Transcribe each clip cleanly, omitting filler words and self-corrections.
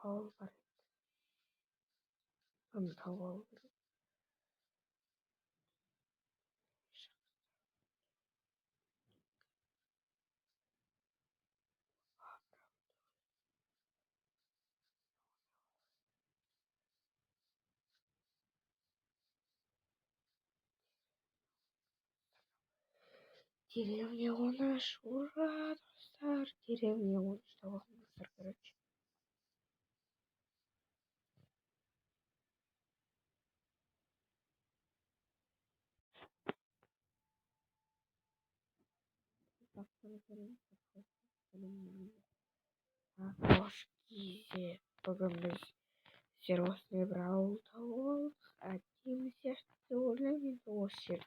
Hava var. Hem hava var. Деревня у нас, ура, достар. Деревня у нас, достар, короче. Так, Кошки, погребись. Сервисный брал того, один сердце улыбнулся души.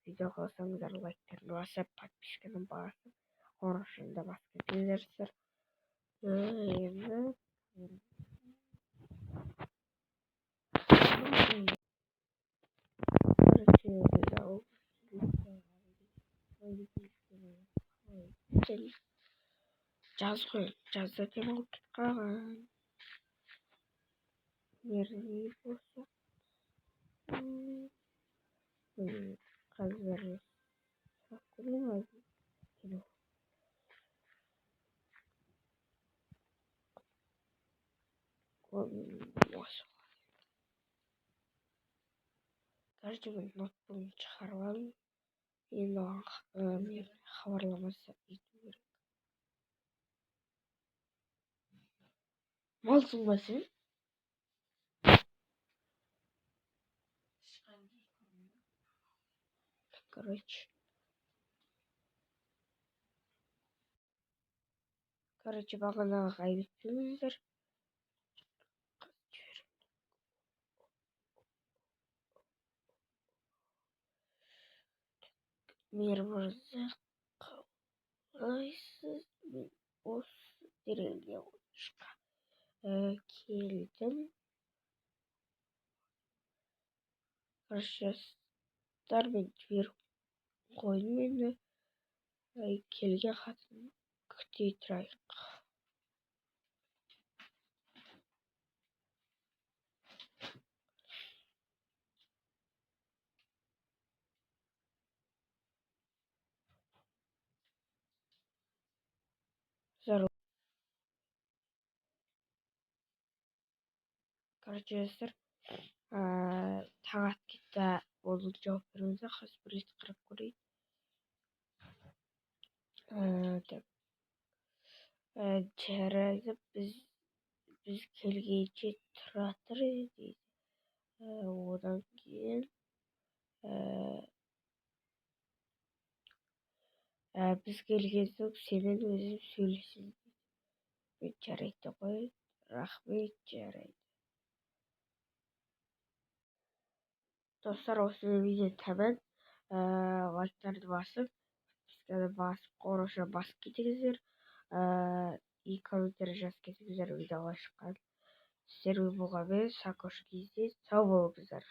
Видео голосом лайктер, ваша подписка на базу. Хороший до вас компьютер. Жазғы демалып қалған мерзімі болса қазір каждый минут бойын шығарған енді хабарламасы ету керек. Малсың ба сен? Короче, бағанағы ғайбетпеңіздер. Мейірмырза, қалайсыз? Мен осы деревня ойыншыққа келдім. Жастар мен жіберіп қойдым енді. Келген хатын күте тұрайық. Короче, жастар, таң атып кетті. Болды, жауап беріңіздер. Қазір бір рет қарап көрейін. Жарайды, біз келгенше тұра тұр дейді. Одан кейін біз келген соң сенен өзім сөйлесемін дейді. Жарайды ғой, рахмет, жарайды. Достар, осы видео тамам. Лайктарды басып, подписканы басып, қоңырауша басып кетіңіздер. И комментарий жазып кетіңіздер видеоға шыққан. Сіздермен болған мен Сакош кезде сау болыңыздар.